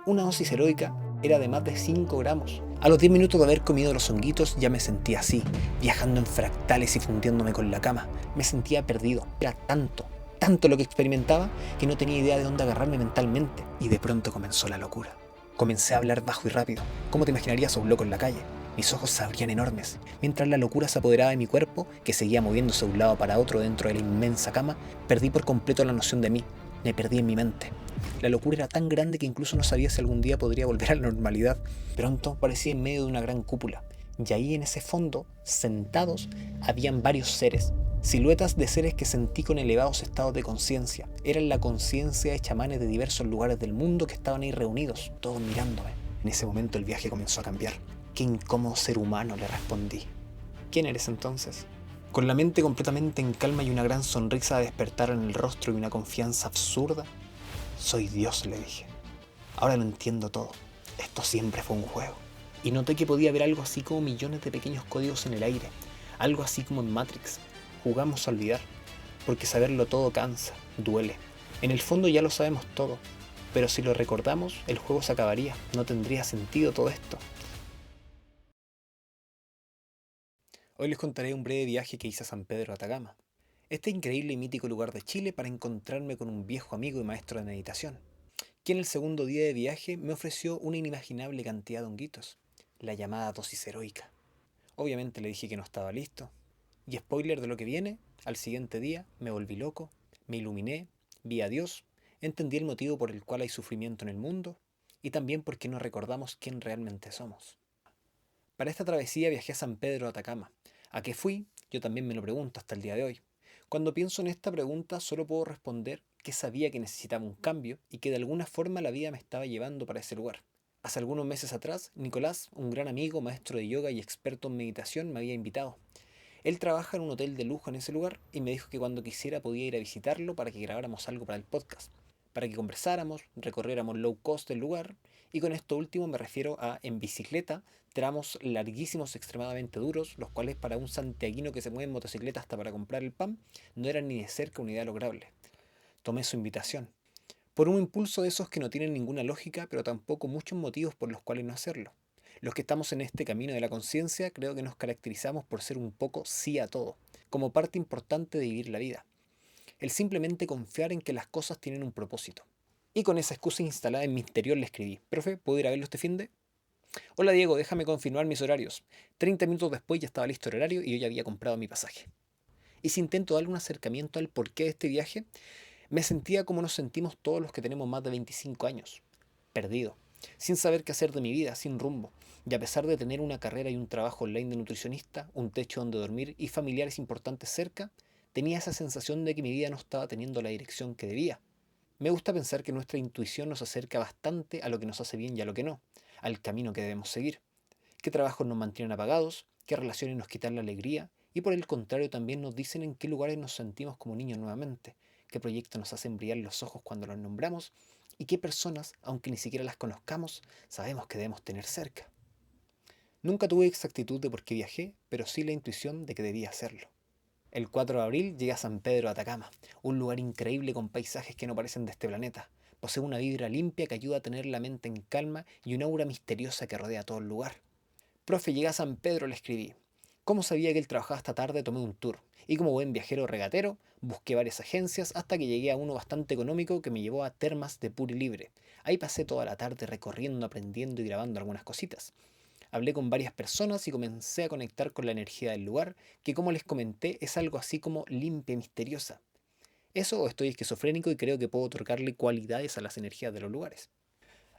Una dosis heroica era de más de 5 gramos. A los 10 minutos de haber comido los honguitos ya me sentía así, viajando en fractales y fundiéndome con la cama. Me sentía perdido. Era tanto lo que experimentaba que no tenía idea de dónde agarrarme mentalmente. Y de pronto comenzó la locura. Comencé a hablar bajo y rápido. ¿Cómo te imaginarías a un loco en la calle? Mis ojos se abrían enormes, mientras la locura se apoderaba de mi cuerpo, que seguía moviéndose de un lado para otro dentro de la inmensa cama. Perdí por completo la noción de mí. Me perdí en mi mente. La locura era tan grande que incluso no sabía si algún día podría volver a la normalidad. Pronto parecía en medio de una gran cúpula, y ahí en ese fondo, sentados, habían varios seres. Siluetas de seres que sentí con elevados estados de conciencia. Eran la conciencia de chamanes de diversos lugares del mundo que estaban ahí reunidos, todos mirándome. En ese momento el viaje comenzó a cambiar. Qué incómodo ser humano, le respondí. ¿Quién eres entonces? Con la mente completamente en calma y una gran sonrisa de despertar en el rostro y una confianza absurda, soy Dios, le dije. Ahora lo entiendo todo. Esto siempre fue un juego. Y noté que podía haber algo así como millones de pequeños códigos en el aire. Algo así como en Matrix. Jugamos a olvidar. Porque saberlo todo cansa, duele. En el fondo ya lo sabemos todo. Pero si lo recordamos, el juego se acabaría. No tendría sentido todo esto. Hoy les contaré un breve viaje que hice a San Pedro de Atacama. Este increíble y mítico lugar de Chile para encontrarme con un viejo amigo y maestro de meditación, quien el segundo día de viaje me ofreció una inimaginable cantidad de honguitos, la llamada dosis heroica. Obviamente le dije que no estaba listo, y spoiler de lo que viene, al siguiente día me volví loco, me iluminé, vi a Dios, entendí el motivo por el cual hay sufrimiento en el mundo, y también por qué no recordamos quién realmente somos. Para esta travesía viajé a San Pedro de Atacama. ¿A qué fui? Yo también me lo pregunto hasta el día de hoy. Cuando pienso en esta pregunta solo puedo responder que sabía que necesitaba un cambio y que de alguna forma la vida me estaba llevando para ese lugar. Hace algunos meses atrás, Nicolás, un gran amigo, maestro de yoga y experto en meditación, me había invitado. Él trabaja en un hotel de lujo en ese lugar y me dijo que cuando quisiera podía ir a visitarlo para que grabáramos algo para el podcast, para que conversáramos, recorriéramos low cost del lugar, y con esto último me refiero a en bicicleta, tramos larguísimos extremadamente duros, los cuales para un santiaguino que se mueve en motocicleta hasta para comprar el pan, no eran ni de cerca una idea lograble. Tomé su invitación, por un impulso de esos que no tienen ninguna lógica, pero tampoco muchos motivos por los cuales no hacerlo. Los que estamos en este camino de la conciencia creo que nos caracterizamos por ser un poco sí a todo, como parte importante de vivir la vida. El simplemente confiar en que las cosas tienen un propósito. Y con esa excusa instalada en mi interior le escribí: profe, ¿puedo ir a verlo este finde? Hola Diego, déjame confirmar mis horarios. 30 minutos después ya estaba listo el horario y yo ya había comprado mi pasaje. Y si intento darle un acercamiento al porqué de este viaje, me sentía como nos sentimos todos los que tenemos más de 25 años, perdido, sin saber qué hacer de mi vida, sin rumbo. Y a pesar de tener una carrera y un trabajo online de nutricionista, un techo donde dormir y familiares importantes cerca, tenía esa sensación de que mi vida no estaba teniendo la dirección que debía. Me gusta pensar que nuestra intuición nos acerca bastante a lo que nos hace bien y a lo que no, al camino que debemos seguir. Qué trabajos nos mantienen apagados, qué relaciones nos quitan la alegría, y por el contrario también nos dicen en qué lugares nos sentimos como niños nuevamente, qué proyectos nos hacen brillar los ojos cuando los nombramos, y qué personas, aunque ni siquiera las conozcamos, sabemos que debemos tener cerca. Nunca tuve exactitud de por qué viajé, pero sí la intuición de que debía hacerlo. El 4 de abril llegué a San Pedro de Atacama, un lugar increíble con paisajes que no parecen de este planeta. Posee una vibra limpia que ayuda a tener la mente en calma y una aura misteriosa que rodea todo el lugar. Profe, llegué a San Pedro, le escribí. Como sabía que él trabajaba hasta tarde, tomé un tour. Y como buen viajero regatero, busqué varias agencias hasta que llegué a uno bastante económico que me llevó a Termas de Puri Libre. Ahí pasé toda la tarde recorriendo, aprendiendo y grabando algunas cositas. Hablé con varias personas y comencé a conectar con la energía del lugar, que como les comenté es algo así como limpia y misteriosa. Eso o estoy esquizofrénico y creo que puedo otorgarle cualidades a las energías de los lugares.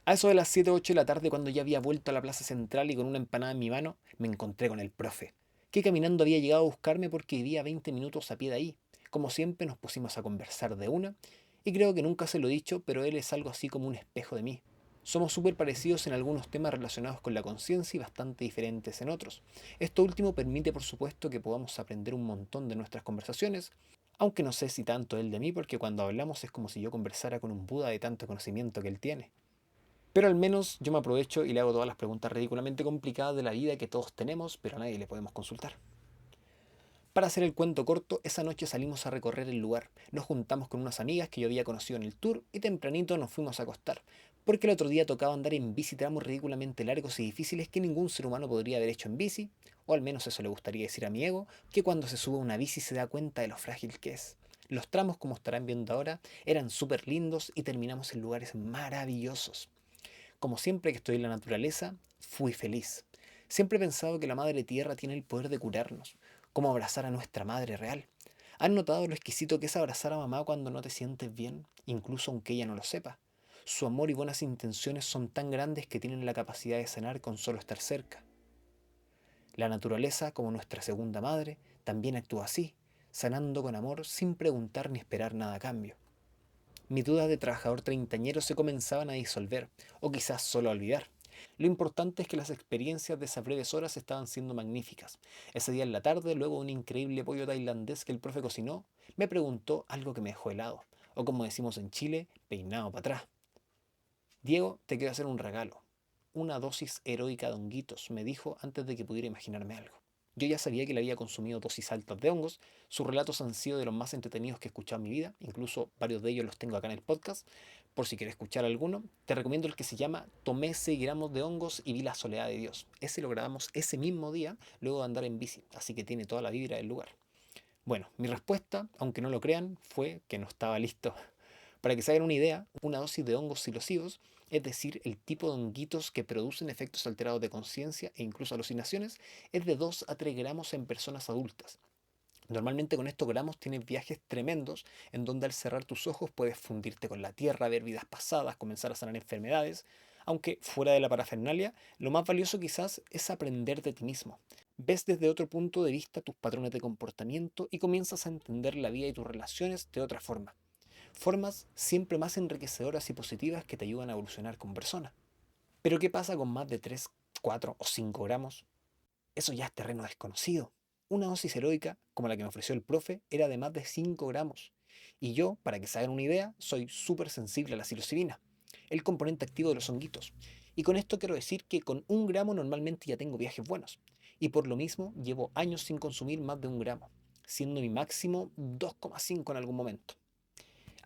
A eso de las 7 o 8 de la tarde, cuando ya había vuelto a la plaza central y con una empanada en mi mano, me encontré con el profe, que caminando había llegado a buscarme porque vivía 20 minutos a pie de ahí. Como siempre nos pusimos a conversar de una, y creo que nunca se lo he dicho, pero él es algo así como un espejo de mí. Somos súper parecidos en algunos temas relacionados con la conciencia y bastante diferentes en otros. Esto último permite, por supuesto, que podamos aprender un montón de nuestras conversaciones, aunque no sé si tanto él de mí, porque cuando hablamos es como si yo conversara con un Buda de tanto conocimiento que él tiene. Pero al menos yo me aprovecho y le hago todas las preguntas ridículamente complicadas de la vida que todos tenemos, pero a nadie le podemos consultar. Para hacer el cuento corto, esa noche salimos a recorrer el lugar. Nos juntamos con unas amigas que yo había conocido en el tour y tempranito nos fuimos a acostar. porque el otro día tocaba andar en bici tramos ridículamente largos y difíciles que ningún ser humano podría haber hecho en bici, o al menos eso le gustaría decir a mi ego, que cuando se sube a una bici se da cuenta de lo frágil que es. Los tramos, como estarán viendo ahora, eran súper lindos y terminamos en lugares maravillosos. Como siempre que estoy en la naturaleza, fui feliz. Siempre he pensado que la Madre Tierra tiene el poder de curarnos, como abrazar a nuestra Madre real. ¿Han notado lo exquisito que es abrazar a mamá cuando no te sientes bien, incluso aunque ella no lo sepa? Su amor y buenas intenciones son tan grandes que tienen la capacidad de sanar con solo estar cerca. La naturaleza, como nuestra segunda madre, también actúa así, sanando con amor sin preguntar ni esperar nada a cambio. Mis dudas de trabajador treintañero se comenzaban a disolver, o quizás solo a olvidar. Lo importante es que las experiencias de esas breves horas estaban siendo magníficas. Ese día en la tarde, luego de un increíble pollo tailandés que el profe cocinó, me preguntó algo que me dejó helado, o como decimos en Chile, peinado para atrás. Diego, te quiero hacer un regalo. Una dosis heroica de honguitos, me dijo antes de que pudiera imaginarme algo. Yo ya sabía que le había consumido dosis altas de hongos, sus relatos han sido de los más entretenidos que he escuchado en mi vida, incluso varios de ellos los tengo acá en el podcast, por si quieres escuchar alguno, te recomiendo el que se llama Tomé 6 gramos de hongos y vi la soledad de Dios. Ese lo grabamos ese mismo día, luego de andar en bici, así que tiene toda la vibra del lugar. Bueno, mi respuesta, aunque no lo crean, fue que no estaba listo. Para que se hagan una idea, una dosis de hongos psilocibos, es decir, el tipo de honguitos que producen efectos alterados de conciencia e incluso alucinaciones, es de 2 a 3 gramos en personas adultas. Normalmente con estos gramos tienes viajes tremendos en donde al cerrar tus ojos puedes fundirte con la tierra, ver vidas pasadas, comenzar a sanar enfermedades, aunque fuera de la parafernalia, lo más valioso quizás es aprender de ti mismo. Ves desde otro punto de vista tus patrones de comportamiento y comienzas a entender la vida y tus relaciones de otra forma. Formas siempre más enriquecedoras y positivas que te ayudan a evolucionar como persona. Pero ¿qué pasa con más de 3, 4 o 5 gramos? Eso ya es terreno desconocido. Una dosis heroica, como la que me ofreció el profe, era de más de 5 gramos. Y yo, para que se hagan una idea, soy súper sensible a la psilocibina, el componente activo de los honguitos. Y con esto quiero decir que con 1 gramo normalmente ya tengo viajes buenos. Y por lo mismo llevo años sin consumir más de 1 gramo, siendo mi máximo 2,5 en algún momento.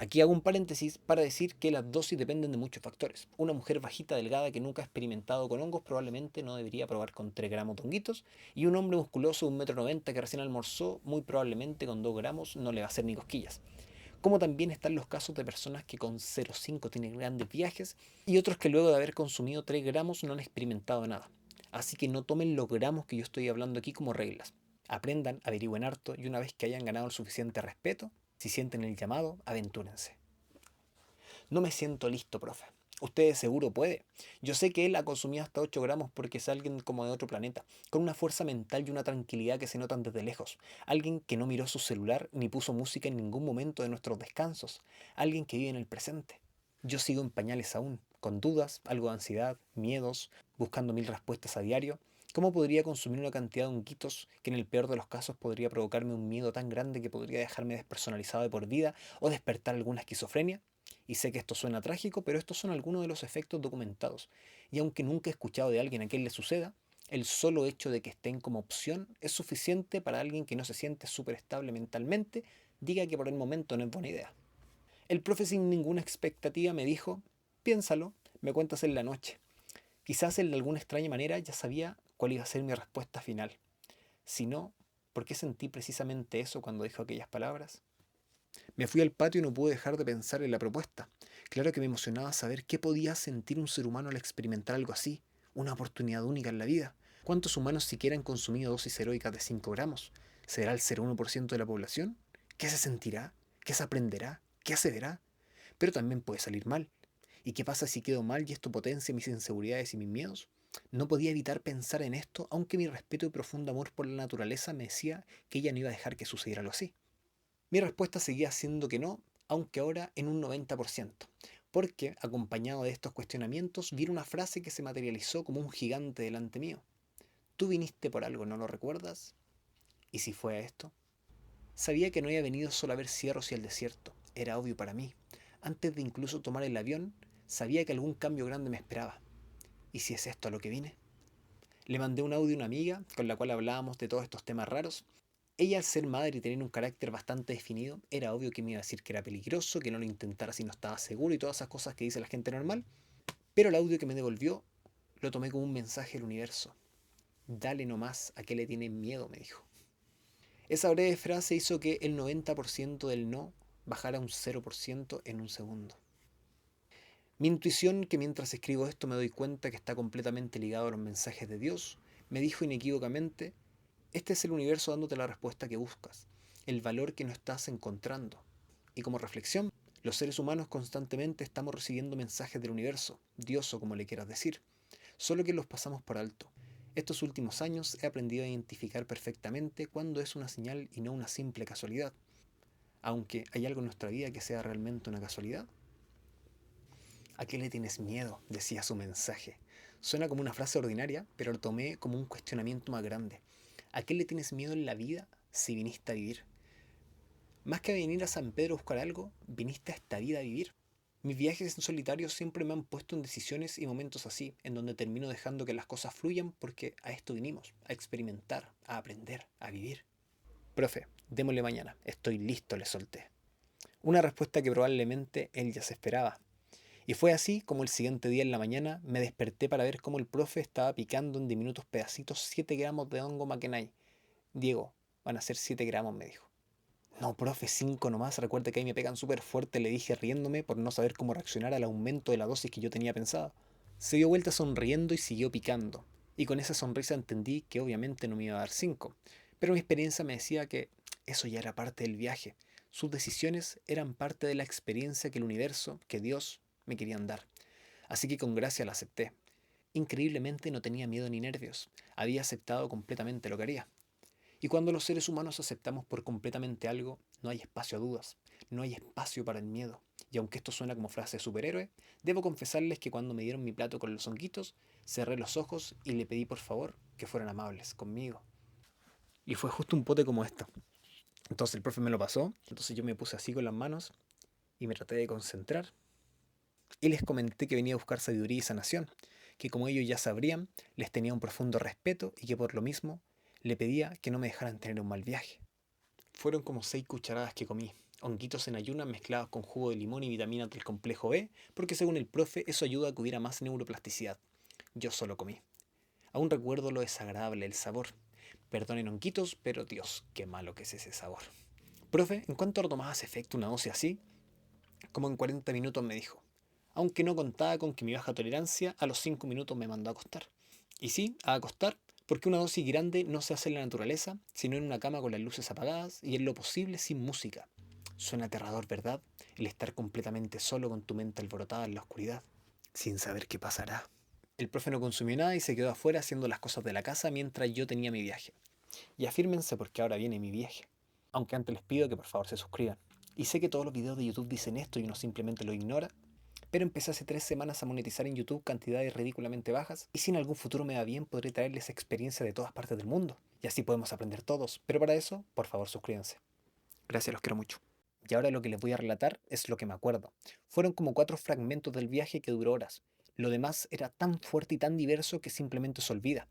Aquí hago un paréntesis para decir que las dosis dependen de muchos factores. Una mujer bajita, delgada, que nunca ha experimentado con hongos probablemente no debería probar con 3 gramos de honguitos. Y un hombre musculoso de 1,90 m que recién almorzó, muy probablemente con 2 gramos no le va a hacer ni cosquillas. Como también están los casos de personas que con 0,5 tienen grandes viajes y otros que luego de haber consumido 3 gramos no han experimentado nada. Así que no tomen los gramos que yo estoy hablando aquí como reglas. Aprendan, averigüen harto y una vez que hayan ganado el suficiente respeto, si sienten el llamado, aventúrense. No me siento listo, profe. Usted de seguro puede. Yo sé que él ha consumido hasta 8 gramos porque es alguien como de otro planeta, con una fuerza mental y una tranquilidad que se notan desde lejos. Alguien que no miró su celular ni puso música en ningún momento de nuestros descansos. Alguien que vive en el presente. Yo sigo en pañales aún, con dudas, algo de ansiedad, miedos, buscando 1000 respuestas a diario. ¿Cómo podría consumir una cantidad de honguitos que en el peor de los casos podría provocarme un miedo tan grande que podría dejarme despersonalizado de por vida o despertar alguna esquizofrenia? Y sé que esto suena trágico, pero estos son algunos de los efectos documentados. Y aunque nunca he escuchado de alguien a quien le suceda, el solo hecho de que estén como opción es suficiente para alguien que no se siente súper estable mentalmente, diga que por el momento no es buena idea. El profe sin ninguna expectativa me dijo, piénsalo, me cuentas en la noche. Quizás él de alguna extraña manera ya sabía cuál iba a ser mi respuesta final. Si no, ¿por qué sentí precisamente eso cuando dijo aquellas palabras? Me fui al patio y no pude dejar de pensar en la propuesta. Claro que me emocionaba saber qué podía sentir un ser humano al experimentar algo así, una oportunidad única en la vida. ¿Cuántos humanos siquiera han consumido dosis heroicas de 5 gramos? ¿Será el 0,1% de la población? ¿Qué se sentirá? ¿Qué se aprenderá? ¿Qué se verá? Pero también puede salir mal. ¿Y qué pasa si quedo mal y esto potencia mis inseguridades y mis miedos? No podía evitar pensar en esto, aunque mi respeto y profundo amor por la naturaleza me decía que ella no iba a dejar que sucediera algo así. Mi respuesta seguía siendo que no, aunque ahora en un 90%, porque, acompañado de estos cuestionamientos, vi una frase que se materializó como un gigante delante mío. Tú viniste por algo, ¿no lo recuerdas? ¿Y si fue a esto? Sabía que no había venido solo a ver cierros y el desierto, era obvio para mí. Antes de incluso tomar el avión, sabía que algún cambio grande me esperaba. ¿Y si es esto a lo que vine? Le mandé un audio a una amiga con la cual hablábamos de todos estos temas raros. Ella, al ser madre y tener un carácter bastante definido, era obvio que me iba a decir que era peligroso, que no lo intentara si no estaba seguro y todas esas cosas que dice la gente normal. Pero el audio que me devolvió lo tomé como un mensaje del universo. Dale nomás, ¿a qué le tienes miedo?, me dijo. Esa breve frase hizo que el 90% del no bajara a un 0% en un segundo. Mi intuición, que mientras escribo esto me doy cuenta que está completamente ligado a los mensajes de Dios, me dijo inequívocamente: este es el universo dándote la respuesta que buscas, el valor que no estás encontrando. Y como reflexión, los seres humanos constantemente estamos recibiendo mensajes del universo, Dios o como le quieras decir, solo que los pasamos por alto. Estos últimos años he aprendido a identificar perfectamente cuándo es una señal y no una simple casualidad. Aunque hay algo en nuestra vida que sea realmente una casualidad. ¿A qué le tienes miedo?, decía su mensaje. Suena como una frase ordinaria, pero lo tomé como un cuestionamiento más grande. ¿A qué le tienes miedo en la vida si viniste a vivir? Más que a venir a San Pedro a buscar algo, viniste a esta vida a vivir. Mis viajes en solitario siempre me han puesto en decisiones y momentos así, en donde termino dejando que las cosas fluyan porque a esto vinimos, a experimentar, a aprender, a vivir. Profe, démosle mañana, estoy listo, le solté. Una respuesta que probablemente él ya se esperaba. Y fue así como el siguiente día en la mañana me desperté para ver cómo el profe estaba picando en diminutos pedacitos 7 gramos de hongo maquenay. Diego, van a ser 7 gramos, me dijo. No, profe, 5 nomás, recuerde que ahí me pegan súper fuerte, le dije riéndome por no saber cómo reaccionar al aumento de la dosis que yo tenía pensada. Se dio vuelta sonriendo y siguió picando. Y con esa sonrisa entendí que obviamente no me iba a dar 5. Pero mi experiencia me decía que eso ya era parte del viaje. Sus decisiones eran parte de la experiencia que el universo, que Dios, me querían dar. Así que con gracia la acepté. Increíblemente no tenía miedo ni nervios. Había aceptado completamente lo que haría. Y cuando los seres humanos aceptamos por completamente algo, no hay espacio a dudas, no hay espacio para el miedo. Y aunque esto suena como frase de superhéroe, debo confesarles que cuando me dieron mi plato con los honguitos, cerré los ojos y le pedí por favor que fueran amables conmigo. Y fue justo un pote como esto. Entonces el profe me lo pasó, entonces yo me puse así con las manos y me traté de concentrar. Y les comenté que venía a buscar sabiduría y sanación, que como ellos ya sabrían, les tenía un profundo respeto y que por lo mismo le pedía que no me dejaran tener un mal viaje. Fueron como 6 cucharadas que comí, honguitos en ayunas mezclados con jugo de limón y vitaminas del complejo B, porque según el profe eso ayuda a que hubiera más neuroplasticidad. Yo solo comí. Aún recuerdo lo desagradable del sabor. Perdonen honguitos, pero Dios, qué malo que es ese sabor. Profe, ¿en cuánto rato más hace efecto una dosis así? Como en 40 minutos, me dijo. Aunque no contaba con que mi baja tolerancia a los 5 minutos me mandó a acostar. Y sí, a acostar, porque una dosis grande no se hace en la naturaleza, sino en una cama con las luces apagadas y en lo posible sin música. Suena aterrador, ¿verdad? El estar completamente solo con tu mente alborotada en la oscuridad, sin saber qué pasará. El profe no consumió nada y se quedó afuera haciendo las cosas de la casa mientras yo tenía mi viaje. Y afírmense porque ahora viene mi viaje. Aunque antes les pido que por favor se suscriban. Y sé que todos los videos de YouTube dicen esto y uno simplemente lo ignora, pero empecé hace 3 semanas a monetizar en YouTube cantidades ridículamente bajas y si en algún futuro me va bien podré traerles experiencia de todas partes del mundo. Y así podemos aprender todos. Pero para eso, por favor suscríbanse. Gracias, los quiero mucho. Y ahora lo que les voy a relatar es lo que me acuerdo. Fueron como 4 fragmentos del viaje que duró horas. Lo demás era tan fuerte y tan diverso que simplemente se olvida.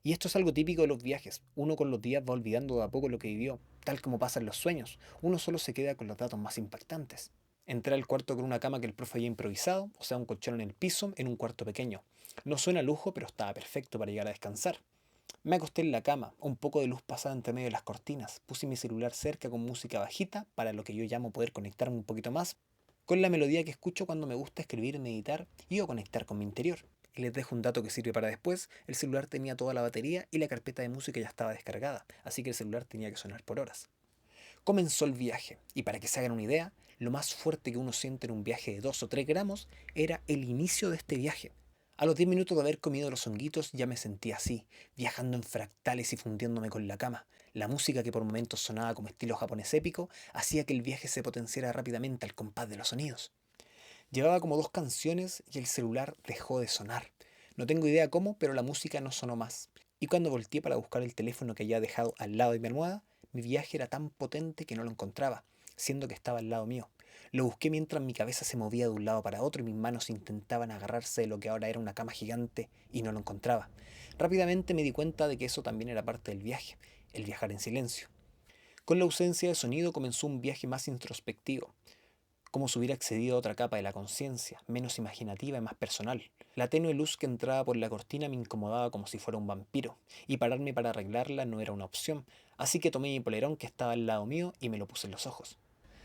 Y esto es algo típico de los viajes. Uno con los días va olvidando de a poco lo que vivió, tal como pasa en los sueños. Uno solo se queda con los datos más impactantes. Entré al cuarto con una cama que el profe había improvisado, o sea, un colchón en el piso, en un cuarto pequeño. No suena lujo, pero estaba perfecto para llegar a descansar. Me acosté en la cama, un poco de luz pasada entre medio de las cortinas. Puse mi celular cerca con música bajita, para lo que yo llamo poder conectarme un poquito más, con la melodía que escucho cuando me gusta escribir, meditar y o conectar con mi interior. Y les dejo un dato que sirve para después, el celular tenía toda la batería y la carpeta de música ya estaba descargada, así que el celular tenía que sonar por horas. Comenzó el viaje, y para que se hagan una idea, lo más fuerte que uno siente en un viaje de 2 o 3 gramos era el inicio de este viaje. A los 10 minutos de haber comido los honguitos ya me sentía así, viajando en fractales y fundiéndome con la cama. La música que por momentos sonaba como estilo japonés épico hacía que el viaje se potenciara rápidamente al compás de los sonidos. Llevaba como 2 canciones y el celular dejó de sonar. No tengo idea cómo, pero la música no sonó más. Y cuando volteé para buscar el teléfono que había dejado al lado de mi almohada, mi viaje era tan potente que no lo encontraba, siendo que estaba al lado mío. Lo busqué mientras mi cabeza se movía de un lado para otro y mis manos intentaban agarrarse de lo que ahora era una cama gigante y no lo encontraba. Rápidamente me di cuenta de que eso también era parte del viaje, el viajar en silencio. Con la ausencia de sonido comenzó un viaje más introspectivo, como si hubiera accedido a otra capa de la conciencia, menos imaginativa y más personal. La tenue luz que entraba por la cortina me incomodaba como si fuera un vampiro, y pararme para arreglarla no era una opción, así que tomé mi polerón que estaba al lado mío y me lo puse en los ojos.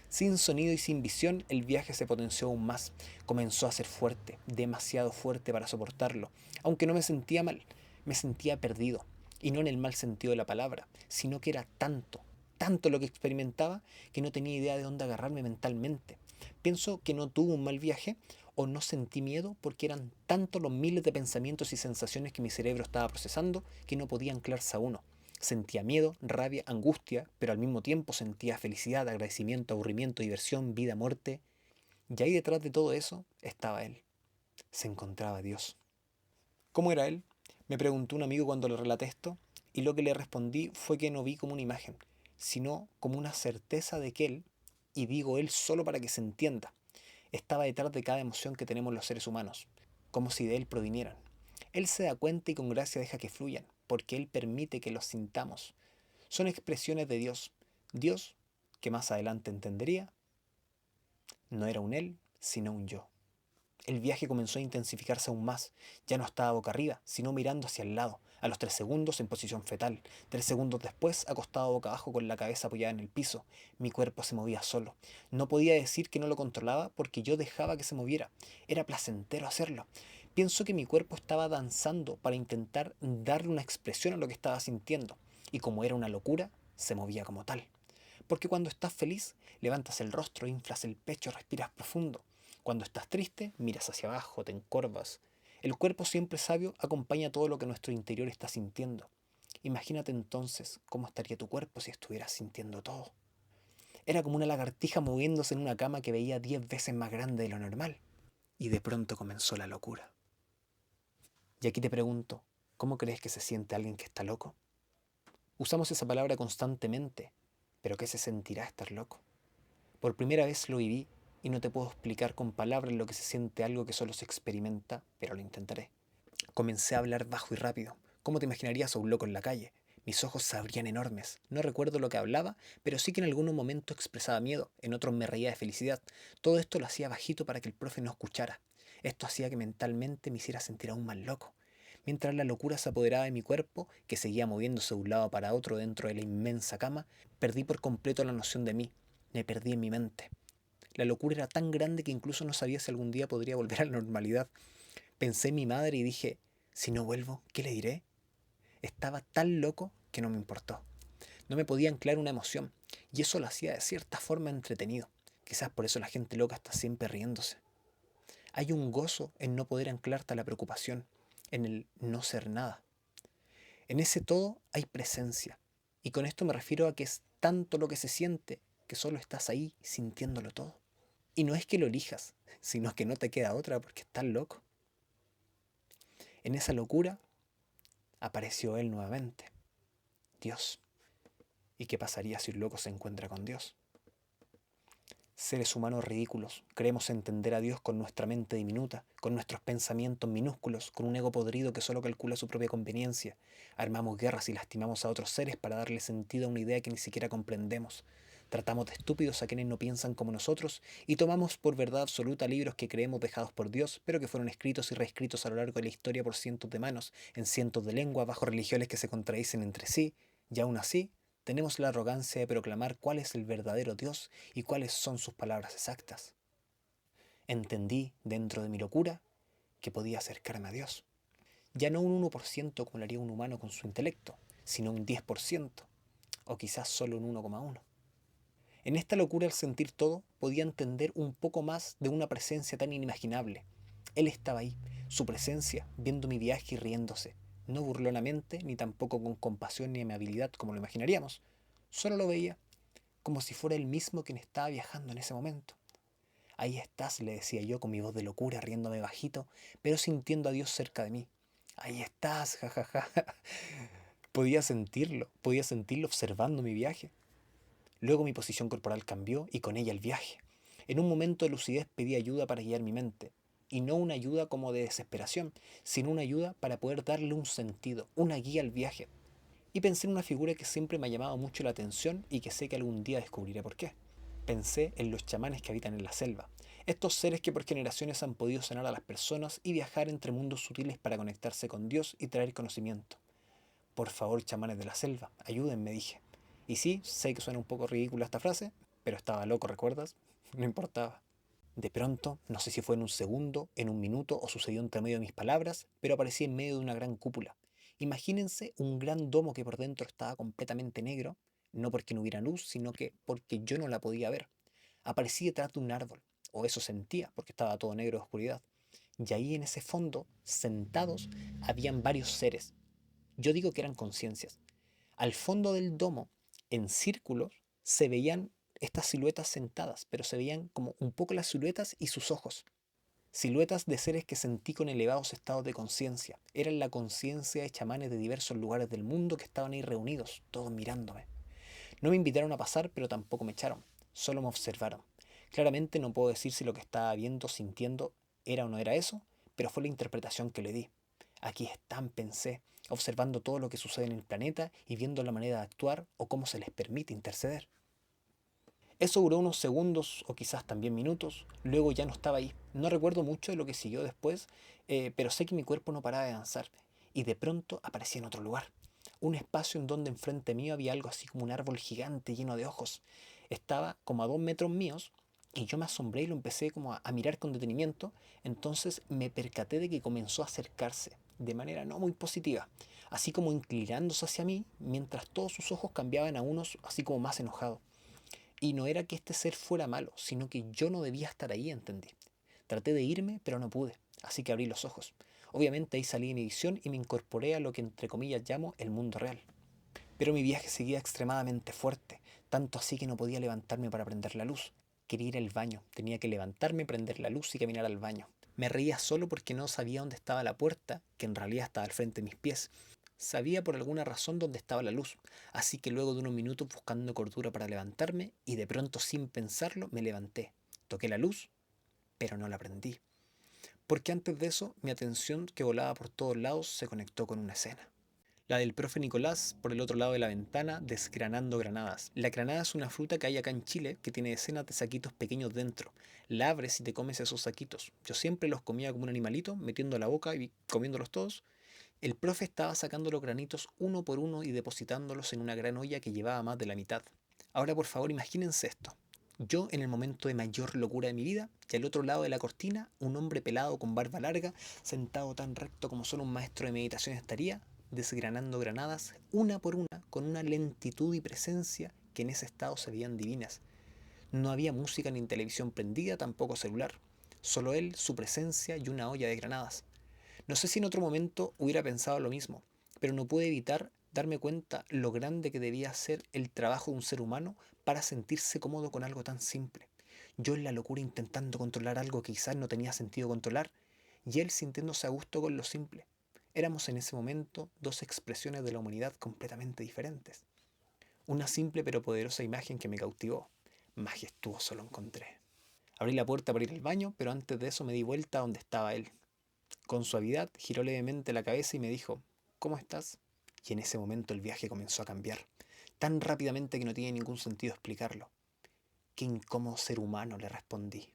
Sin sonido y sin visión, el viaje se potenció aún más. Comenzó a ser fuerte, demasiado fuerte para soportarlo. Aunque no me sentía mal, me sentía perdido. Y no en el mal sentido de la palabra, sino que era tanto, tanto lo que experimentaba que no tenía idea de dónde agarrarme mentalmente. Pienso que no tuve un mal viaje o no sentí miedo porque eran tantos los miles de pensamientos y sensaciones que mi cerebro estaba procesando que no podía anclarse a uno. Sentía miedo, rabia, angustia, pero al mismo tiempo sentía felicidad, agradecimiento, aburrimiento, diversión, vida, muerte. Y ahí detrás de todo eso estaba él. Se encontraba Dios. ¿Cómo era él? Me preguntó un amigo cuando le relaté esto, y lo que le respondí fue que no vi como una imagen, sino como una certeza de que él, y digo él solo para que se entienda, estaba detrás de cada emoción que tenemos los seres humanos, como si de él provinieran. Él se da cuenta y con gracia deja que fluyan, porque él permite que los sintamos. Son expresiones de Dios. Dios, que más adelante entendería, no era un él, sino un yo. El viaje comenzó a intensificarse aún más. Ya no estaba boca arriba, sino mirando hacia el lado. A los 3 segundos en posición fetal. 3 segundos después, acostado boca abajo con la cabeza apoyada en el piso. Mi cuerpo se movía solo. No podía decir que no lo controlaba porque yo dejaba que se moviera. Era placentero hacerlo. Pienso que mi cuerpo estaba danzando para intentar darle una expresión a lo que estaba sintiendo. Y como era una locura, se movía como tal. Porque cuando estás feliz, levantas el rostro, inflas el pecho, respiras profundo. Cuando estás triste, miras hacia abajo, te encorvas. El cuerpo siempre sabio acompaña todo lo que nuestro interior está sintiendo. Imagínate entonces cómo estaría tu cuerpo si estuvieras sintiendo todo. Era como una lagartija moviéndose en una cama que veía 10 veces más grande de lo normal. Y de pronto comenzó la locura. Y aquí te pregunto, ¿cómo crees que se siente alguien que está loco? Usamos esa palabra constantemente, pero ¿qué se sentirá estar loco? Por primera vez lo viví y no te puedo explicar con palabras lo que se siente algo que solo se experimenta, pero lo intentaré. Comencé a hablar bajo y rápido. ¿Cómo te imaginarías a un loco en la calle? Mis ojos se abrían enormes. No recuerdo lo que hablaba, pero sí que en algunos momentos expresaba miedo, en otros me reía de felicidad. Todo esto lo hacía bajito para que el profe no escuchara. Esto hacía que mentalmente me hiciera sentir aún más loco. Mientras la locura se apoderaba de mi cuerpo, que seguía moviéndose de un lado para otro dentro de la inmensa cama, perdí por completo la noción de mí. Me perdí en mi mente. La locura era tan grande que incluso no sabía si algún día podría volver a la normalidad. Pensé en mi madre y dije, si no vuelvo, ¿qué le diré? Estaba tan loco que no me importó. No me podía anclar una emoción, y eso lo hacía de cierta forma entretenido. Quizás por eso la gente loca está siempre riéndose. Hay un gozo en no poder anclarte a la preocupación, en el no ser nada. En ese todo hay presencia, y con esto me refiero a que es tanto lo que se siente que solo estás ahí sintiéndolo todo. Y no es que lo elijas, sino que no te queda otra porque estás loco. En esa locura apareció él nuevamente, Dios. ¿Y qué pasaría si un loco se encuentra con Dios? Seres humanos ridículos, creemos entender a Dios con nuestra mente diminuta, con nuestros pensamientos minúsculos, con un ego podrido que solo calcula su propia conveniencia. Armamos guerras y lastimamos a otros seres para darle sentido a una idea que ni siquiera comprendemos. Tratamos de estúpidos a quienes no piensan como nosotros y tomamos por verdad absoluta libros que creemos dejados por Dios, pero que fueron escritos y reescritos a lo largo de la historia por cientos de manos, en cientos de lenguas, bajo religiones que se contradicen entre sí, y aún así tenemos la arrogancia de proclamar cuál es el verdadero Dios y cuáles son sus palabras exactas. Entendí, dentro de mi locura, que podía acercarme a Dios. Ya no un 1% como lo haría un humano con su intelecto, sino un 10%, o quizás solo un 1,1. En esta locura al sentir todo, podía entender un poco más de una presencia tan inimaginable. Él estaba ahí, su presencia, viendo mi viaje y riéndose, no burlonamente, ni tampoco con compasión ni amabilidad como lo imaginaríamos. Solo lo veía, como si fuera él mismo quien estaba viajando en ese momento. Ahí estás, le decía yo con mi voz de locura, riéndome bajito, pero sintiendo a Dios cerca de mí. Ahí estás, jajaja. Podía sentirlo observando mi viaje. Luego mi posición corporal cambió y con ella el viaje. En un momento de lucidez pedí ayuda para guiar mi mente, y no una ayuda como de desesperación, sino una ayuda para poder darle un sentido, una guía al viaje. Y pensé en una figura que siempre me ha llamado mucho la atención y que sé que algún día descubriré por qué. Pensé en los chamanes que habitan en la selva, Estos seres que por generaciones han podido sanar a las personas y viajar entre mundos sutiles para conectarse con Dios y traer conocimiento. Por favor, chamanes de la selva, ayúdenme, dije. Y sí, sé que suena un poco ridícula esta frase, pero estaba loco, ¿recuerdas? No importaba. De pronto, no sé si fue en un segundo, en un minuto o sucedió entre medio de mis palabras, pero aparecí en medio de una gran cúpula. Imagínense un gran domo que por dentro estaba completamente negro, no porque no hubiera luz, sino que porque yo no la podía ver. Aparecí detrás de un árbol, o eso sentía, porque estaba todo negro de oscuridad. Y ahí en ese fondo, sentados, habían varios seres. Yo digo que eran conciencias. Al fondo del domo, en círculos, se veían estas siluetas sentadas, pero se veían como un poco las siluetas y sus ojos. Siluetas de seres que sentí con elevados estados de conciencia. Eran la conciencia de chamanes de diversos lugares del mundo que estaban ahí reunidos, todos mirándome. No me invitaron a pasar, pero tampoco me echaron. Solo me observaron. Claramente no puedo decir si lo que estaba viendo, sintiendo, era o no era eso, pero fue la interpretación que le di. Aquí están, pensé, observando todo lo que sucede en el planeta y viendo la manera de actuar o cómo se les permite interceder. Eso duró unos segundos o quizás también minutos, luego ya no estaba ahí. No recuerdo mucho de lo que siguió después, pero sé que mi cuerpo no paraba de danzar y de pronto aparecí en otro lugar. Un espacio en donde enfrente mío había algo así como un árbol gigante lleno de ojos. Estaba como a 2 metros míos y yo me asombré y lo empecé como a mirar con detenimiento. Entonces me percaté de que comenzó a acercarse de manera no muy positiva, así como inclinándose hacia mí mientras todos sus ojos cambiaban a unos así como más enojados. Y no era que este ser fuera malo, sino que yo no debía estar ahí, entendí. Traté de irme, pero no pude, así que abrí los ojos. Obviamente ahí salí de mi visión y me incorporé a lo que entre comillas llamo el mundo real. Pero mi viaje seguía extremadamente fuerte, tanto así que no podía levantarme para prender la luz. Quería ir al baño, tenía que levantarme, prender la luz y caminar al baño. Me reía solo porque no sabía dónde estaba la puerta, que en realidad estaba al frente de mis pies. Sabía por alguna razón dónde estaba la luz, así que luego de unos minutos buscando cordura para levantarme, y de pronto sin pensarlo me levanté. Toqué la luz, pero no la prendí. Porque antes de eso, mi atención, que volaba por todos lados, se conectó con una escena. La del profe Nicolás por el otro lado de la ventana desgranando granadas. La granada es una fruta que hay acá en Chile que tiene decenas de saquitos pequeños dentro. La abres y te comes esos saquitos. Yo siempre los comía como un animalito, metiendo la boca y comiéndolos todos. El profe estaba sacando los granitos uno por uno y depositándolos en una gran olla que llevaba más de la mitad. Ahora por favor imagínense esto. Yo en el momento de mayor locura de mi vida, y al otro lado de la cortina, un hombre pelado con barba larga, sentado tan recto como solo un maestro de meditación estaría, desgranando granadas una por una, con una lentitud y presencia que en ese estado se veían divinas. No había música ni televisión prendida, tampoco celular. Solo él, su presencia y una olla de granadas. No sé si en otro momento hubiera pensado lo mismo, pero no pude evitar darme cuenta lo grande que debía ser el trabajo de un ser humano para sentirse cómodo con algo tan simple. Yo en la locura intentando controlar algo que quizás no tenía sentido controlar, y él sintiéndose a gusto con lo simple. Éramos en ese momento dos expresiones de la humanidad completamente diferentes. Una simple pero poderosa imagen que me cautivó. Majestuoso lo encontré. Abrí la puerta para ir al baño, pero antes de eso me di vuelta a donde estaba él. Con suavidad giró levemente la cabeza y me dijo, ¿cómo estás? Y en ese momento el viaje comenzó a cambiar, tan rápidamente que no tiene ningún sentido explicarlo. Qué incómodo ser humano, le respondí.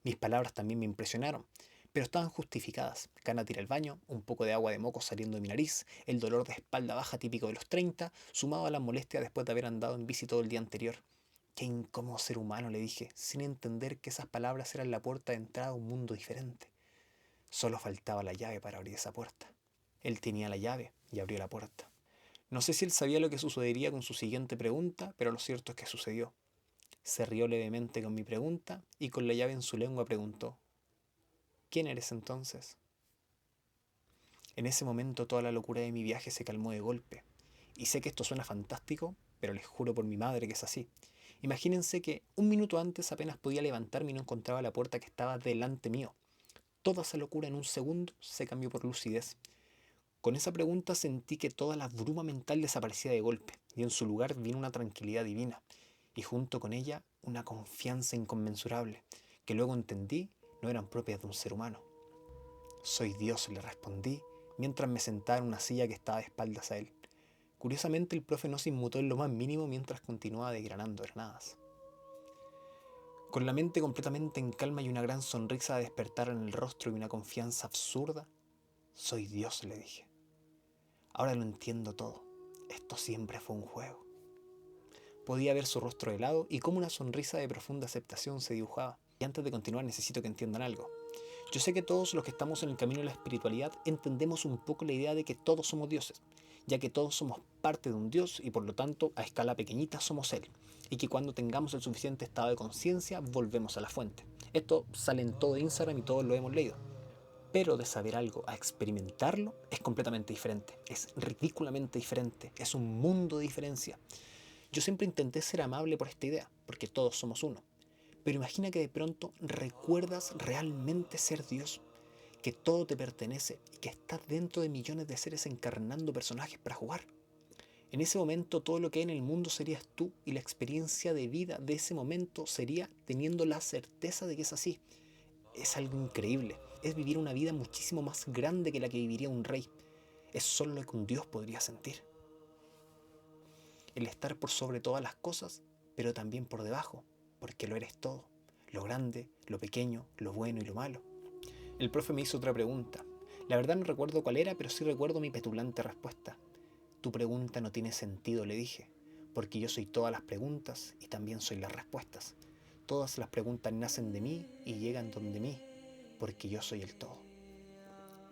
Mis palabras también me impresionaron, pero estaban justificadas. Ganas de ir al baño, un poco de agua de moco saliendo de mi nariz, el dolor de espalda baja típico de los 30, sumado a la molestia después de haber andado en bici todo el día anterior. Qué incómodo ser humano, le dije, sin entender que esas palabras eran la puerta de entrada a un mundo diferente. Solo faltaba la llave para abrir esa puerta. Él tenía la llave y abrió la puerta. No sé si él sabía lo que sucedería con su siguiente pregunta, pero lo cierto es que sucedió. Se rió levemente con mi pregunta y con la llave en su lengua preguntó, ¿quién eres entonces? En ese momento toda la locura de mi viaje se calmó de golpe. Y sé que esto suena fantástico, pero les juro por mi madre que es así. Imagínense que un minuto antes apenas podía levantarme y no encontraba la puerta que estaba delante mío. Toda esa locura en un segundo se cambió por lucidez. Con esa pregunta sentí que toda la bruma mental desaparecía de golpe, y en su lugar vino una tranquilidad divina, y junto con ella una confianza inconmensurable, que luego entendí no eran propias de un ser humano. Soy Dios, le respondí, mientras me sentaba en una silla que estaba de espaldas a él. Curiosamente el profe no se inmutó en lo más mínimo mientras continuaba desgranando granadas. Con la mente completamente en calma y una gran sonrisa de despertar en el rostro y una confianza absurda, soy Dios, le dije. Ahora lo entiendo todo. Esto siempre fue un juego. Podía ver su rostro helado y cómo una sonrisa de profunda aceptación se dibujaba. Y antes de continuar necesito que entiendan algo. Yo sé que todos los que estamos en el camino de la espiritualidad entendemos un poco la idea de que todos somos dioses, ya que todos somos parte de un dios y por lo tanto a escala pequeñita somos él, y que cuando tengamos el suficiente estado de conciencia volvemos a la fuente. Esto sale en todo Instagram y todos lo hemos leído. Pero de saber algo a experimentarlo es completamente diferente, es ridículamente diferente, es un mundo de diferencia. Yo siempre intenté ser amable por esta idea, porque todos somos uno. Pero imagina que de pronto recuerdas realmente ser Dios, que todo te pertenece y que estás dentro de millones de seres encarnando personajes para jugar. En ese momento todo lo que hay en el mundo serías tú y la experiencia de vida de ese momento sería teniendo la certeza de que es así. Es algo increíble, es vivir una vida muchísimo más grande que la que viviría un rey. Es solo lo que un Dios podría sentir. El estar por sobre todas las cosas, pero también por debajo, porque lo eres todo, lo grande, lo pequeño, lo bueno y lo malo. El profe me hizo otra pregunta. La verdad no recuerdo cuál era, pero sí recuerdo mi petulante respuesta. Tu pregunta no tiene sentido, le dije, porque yo soy todas las preguntas y también soy las respuestas. Todas las preguntas nacen de mí y llegan donde mí, porque yo soy el todo.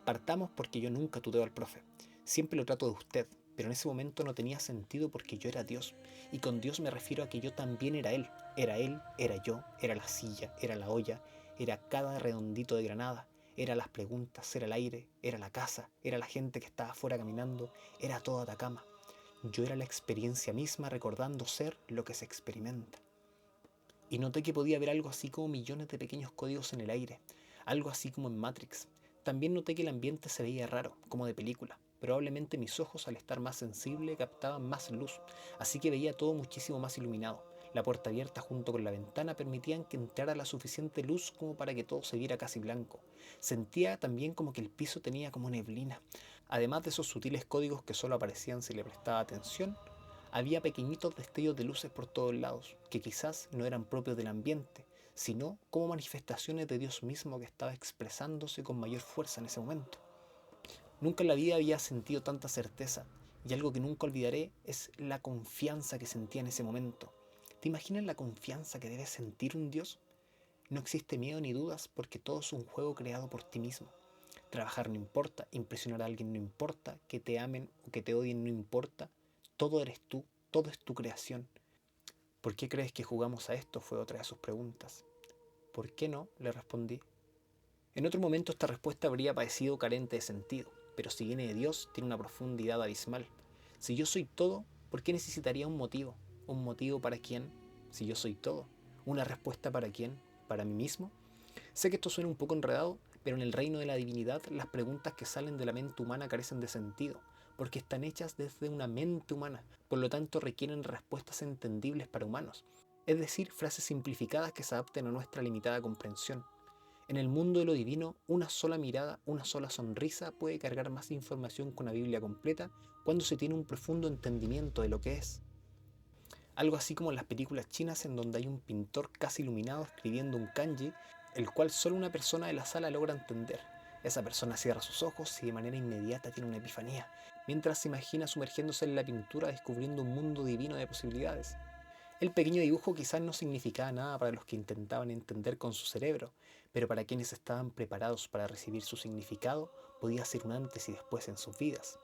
Partamos porque yo nunca tuteo al profe. Siempre lo trato de usted, pero en ese momento no tenía sentido porque yo era Dios. Y con Dios me refiero a que yo también era Él. Era Él, era yo, era la silla, era la olla, era cada redondito de granada, era las preguntas, era el aire, era la casa, era la gente que estaba afuera caminando, era toda Atacama. Yo era la experiencia misma recordando ser lo que se experimenta. Y noté que podía ver algo así como millones de pequeños códigos en el aire, algo así como en Matrix. También noté que el ambiente se veía raro, como de película. Probablemente mis ojos, al estar más sensible, captaban más luz, así que veía todo muchísimo más iluminado. La puerta abierta junto con la ventana permitían que entrara la suficiente luz como para que todo se viera casi blanco. Sentía también como que el piso tenía como neblina. Además de esos sutiles códigos que solo aparecían si le prestaba atención, había pequeñitos destellos de luces por todos lados, que quizás no eran propios del ambiente, sino como manifestaciones de Dios mismo que estaba expresándose con mayor fuerza en ese momento. Nunca en la vida había sentido tanta certeza, y algo que nunca olvidaré es la confianza que sentía en ese momento. ¿Te imaginas la confianza que debe sentir un Dios? No existe miedo ni dudas porque todo es un juego creado por ti mismo. Trabajar no importa, impresionar a alguien no importa, que te amen o que te odien no importa, todo eres tú, todo es tu creación. ¿Por qué crees que jugamos a esto? Fue otra de sus preguntas. ¿Por qué no? Le respondí. En otro momento esta respuesta habría parecido carente de sentido, pero si viene de Dios tiene una profundidad abismal. Si yo soy todo, ¿por qué necesitaría un motivo? ¿Un motivo para quién? Si yo soy todo. ¿Una respuesta para quién? ¿Para mí mismo? Sé que esto suena un poco enredado, pero en el reino de la divinidad las preguntas que salen de la mente humana carecen de sentido, porque están hechas desde una mente humana, por lo tanto requieren respuestas entendibles para humanos, es decir, frases simplificadas que se adapten a nuestra limitada comprensión. En el mundo de lo divino, una sola mirada, una sola sonrisa puede cargar más información que una Biblia completa cuando se tiene un profundo entendimiento de lo que es. Algo así como en las películas chinas en donde hay un pintor casi iluminado escribiendo un kanji, el cual solo una persona de la sala logra entender. Esa persona cierra sus ojos y de manera inmediata tiene una epifanía, mientras se imagina sumergiéndose en la pintura descubriendo un mundo divino de posibilidades. El pequeño dibujo quizás no significaba nada para los que intentaban entender con su cerebro, pero para quienes estaban preparados para recibir su significado, podía ser un antes y después en sus vidas.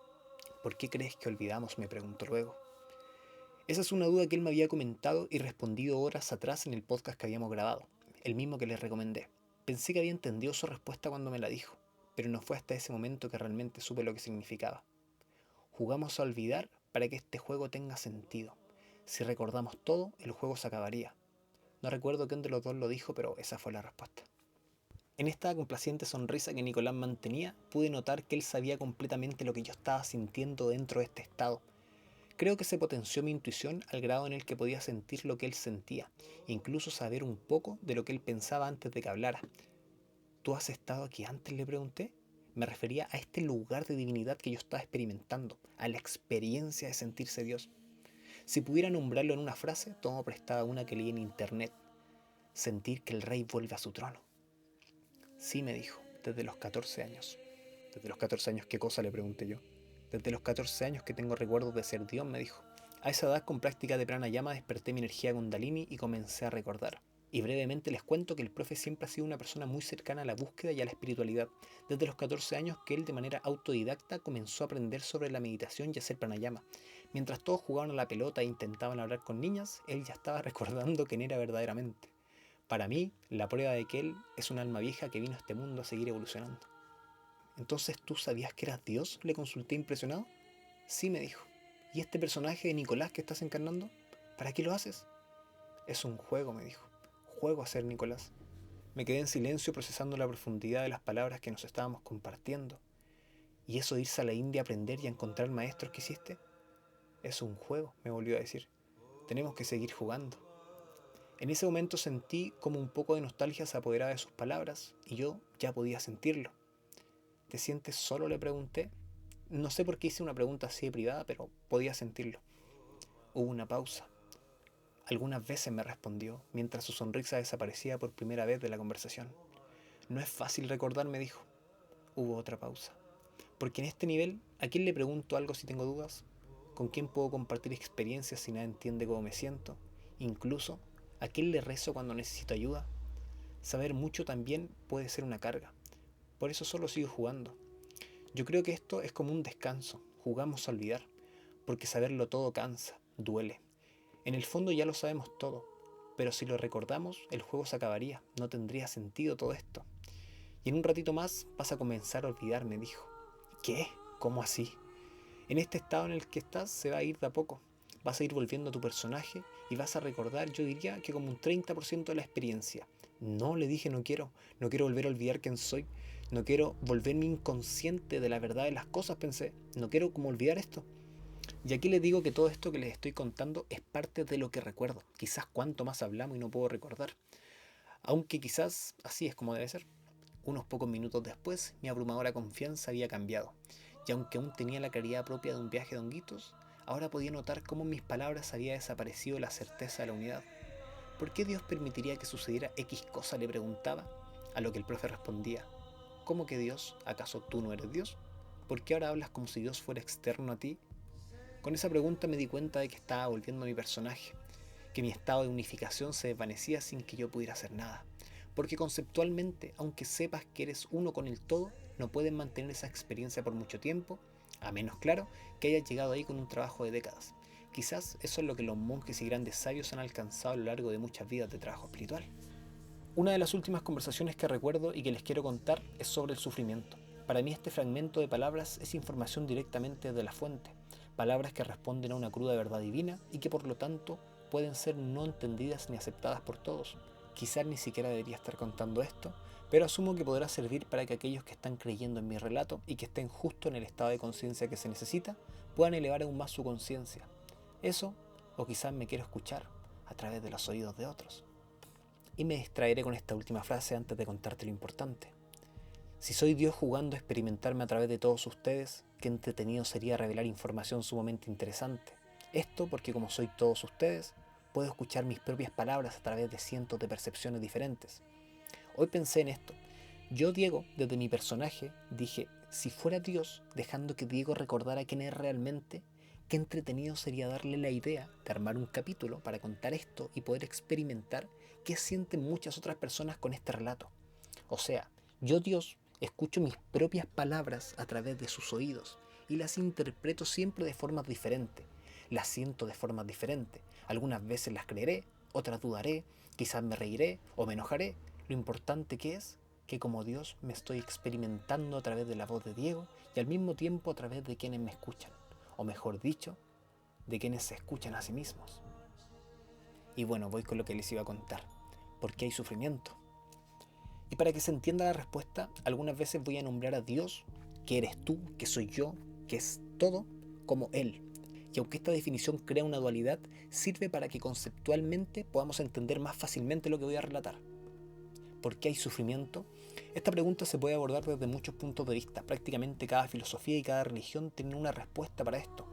¿Por qué crees que olvidamos?, me preguntó luego. Esa es una duda que él me había comentado y respondido horas atrás en el podcast que habíamos grabado, el mismo que les recomendé. Pensé que había entendido su respuesta cuando me la dijo, pero no fue hasta ese momento que realmente supe lo que significaba. Jugamos a olvidar para que este juego tenga sentido. Si recordamos todo, el juego se acabaría. No recuerdo quién de los dos lo dijo, pero esa fue la respuesta. En esta complaciente sonrisa que Nicolás mantenía, pude notar que él sabía completamente lo que yo estaba sintiendo dentro de este estado. Creo que se potenció mi intuición al grado en el que podía sentir lo que él sentía, e incluso saber un poco de lo que él pensaba antes de que hablara. ¿Tú has estado aquí antes?, le pregunté. Me refería a este lugar de divinidad que yo estaba experimentando, a la experiencia de sentirse Dios. Si pudiera nombrarlo en una frase, tomo prestada una que leí en internet. sentir que el rey vuelve a su trono. Sí, me dijo, desde los 14 años. ¿Desde los 14 años qué cosa?, le pregunté yo. Desde los 14 años que tengo recuerdos de ser Dios, me dijo. A esa edad, con práctica de pranayama, desperté mi energía kundalini y comencé a recordar. Y brevemente les cuento que el profe siempre ha sido una persona muy cercana a la búsqueda y a la espiritualidad. Desde los 14 años que él de manera autodidacta comenzó a aprender sobre la meditación y hacer pranayama. Mientras todos jugaban a la pelota e intentaban hablar con niñas, él ya estaba recordando quién era verdaderamente. Para mí, la prueba de que él es un alma vieja que vino a este mundo a seguir evolucionando. ¿Entonces tú sabías que eras Dios?, le consulté impresionado. Sí, me dijo. ¿Y este personaje de Nicolás que estás encarnando? ¿Para qué lo haces? Es un juego, me dijo. Juego a ser Nicolás. Me quedé en silencio procesando la profundidad de las palabras que nos estábamos compartiendo. ¿Y eso de irse a la India a aprender y a encontrar maestros que hiciste? Es un juego, me volvió a decir. Tenemos que seguir jugando. En ese momento sentí como un poco de nostalgia se apoderaba de sus palabras y yo ya podía sentirlo. ¿Te sientes solo?, le pregunté. No sé por qué hice una pregunta así de privada, pero podía sentirlo. Hubo una pausa. Algunas veces me respondió, mientras su sonrisa desaparecía por primera vez de la conversación. No es fácil recordar, me dijo. Hubo otra pausa. Porque en este nivel, ¿a quién le pregunto algo si tengo dudas? ¿Con quién puedo compartir experiencias si nadie entiende cómo me siento? Incluso, ¿a quién le rezo cuando necesito ayuda? Saber mucho también puede ser una carga. Por eso solo sigo jugando. Yo creo que esto es como un descanso. Jugamos a olvidar. Porque saberlo todo cansa, duele. En el fondo ya lo sabemos todo. Pero si lo recordamos, el juego se acabaría. No tendría sentido todo esto. Y en un ratito más vas a comenzar a olvidar, me dijo. ¿Qué? ¿Cómo así? En este estado en el que estás se va a ir de a poco. Vas a ir volviendo a tu personaje y vas a recordar, yo diría, que como un 30% de la experiencia. No, le dije, no quiero volver a olvidar quién soy. No quiero volverme inconsciente de la verdad de las cosas, pensé. No quiero como olvidar esto. Y aquí les digo que todo esto que les estoy contando es parte de lo que recuerdo. Quizás cuanto más hablamos y no puedo recordar. Aunque quizás así es como debe ser. Unos pocos minutos después, mi abrumadora confianza había cambiado, y aunque aún tenía la claridad propia de un viaje de honguitos, ahora podía notar cómo en mis palabras había desaparecido la certeza de la unidad. ¿Por qué Dios permitiría que sucediera X cosa?, le preguntaba, a lo que el profe respondía. ¿Cómo que Dios? ¿Acaso tú no eres Dios? ¿Por qué ahora hablas como si Dios fuera externo a ti? Con esa pregunta me di cuenta de que estaba volviendo a mi personaje, que mi estado de unificación se desvanecía sin que yo pudiera hacer nada. Porque conceptualmente, aunque sepas que eres uno con el todo, no puedes mantener esa experiencia por mucho tiempo, a menos, claro, que hayas llegado ahí con un trabajo de décadas. Quizás eso es lo que los monjes y grandes sabios han alcanzado a lo largo de muchas vidas de trabajo espiritual. Una de las últimas conversaciones que recuerdo y que les quiero contar es sobre el sufrimiento. Para mí este fragmento de palabras es información directamente de la fuente, palabras que responden a una cruda verdad divina y que por lo tanto pueden ser no entendidas ni aceptadas por todos. Quizás ni siquiera debería estar contando esto, pero asumo que podrá servir para que aquellos que están creyendo en mi relato y que estén justo en el estado de conciencia que se necesita, puedan elevar aún más su conciencia. Eso, o quizás me quiero escuchar a través de los oídos de otros. Y me distraeré con esta última frase antes de contarte lo importante. Si soy Dios jugando a experimentarme a través de todos ustedes, qué entretenido sería revelar información sumamente interesante. Esto porque como soy todos ustedes, puedo escuchar mis propias palabras a través de cientos de percepciones diferentes. Hoy pensé en esto. Yo, Diego, desde mi personaje, dije, si fuera Dios, dejando que Diego recordara quién es realmente, qué entretenido sería darle la idea de armar un capítulo para contar esto y poder experimentar qué sienten muchas otras personas con este relato. O sea, yo, Dios, escucho mis propias palabras a través de sus oídos y las interpreto siempre de formas diferentes. Las siento de formas diferentes. Algunas veces las creeré, otras dudaré, quizás me reiré o me enojaré. Lo importante que es que como Dios me estoy experimentando a través de la voz de Diego y al mismo tiempo a través de quienes me escuchan, o mejor dicho, de quienes se escuchan a sí mismos. Y bueno, voy con lo que les iba a contar. ¿Por qué hay sufrimiento? Y para que se entienda la respuesta, algunas veces voy a nombrar a Dios, que eres tú, que soy yo, que es todo, como Él. Y aunque esta definición crea una dualidad, sirve para que conceptualmente podamos entender más fácilmente lo que voy a relatar. ¿Por qué hay sufrimiento? Esta pregunta se puede abordar desde muchos puntos de vista. Prácticamente cada filosofía y cada religión tienen una respuesta para esto.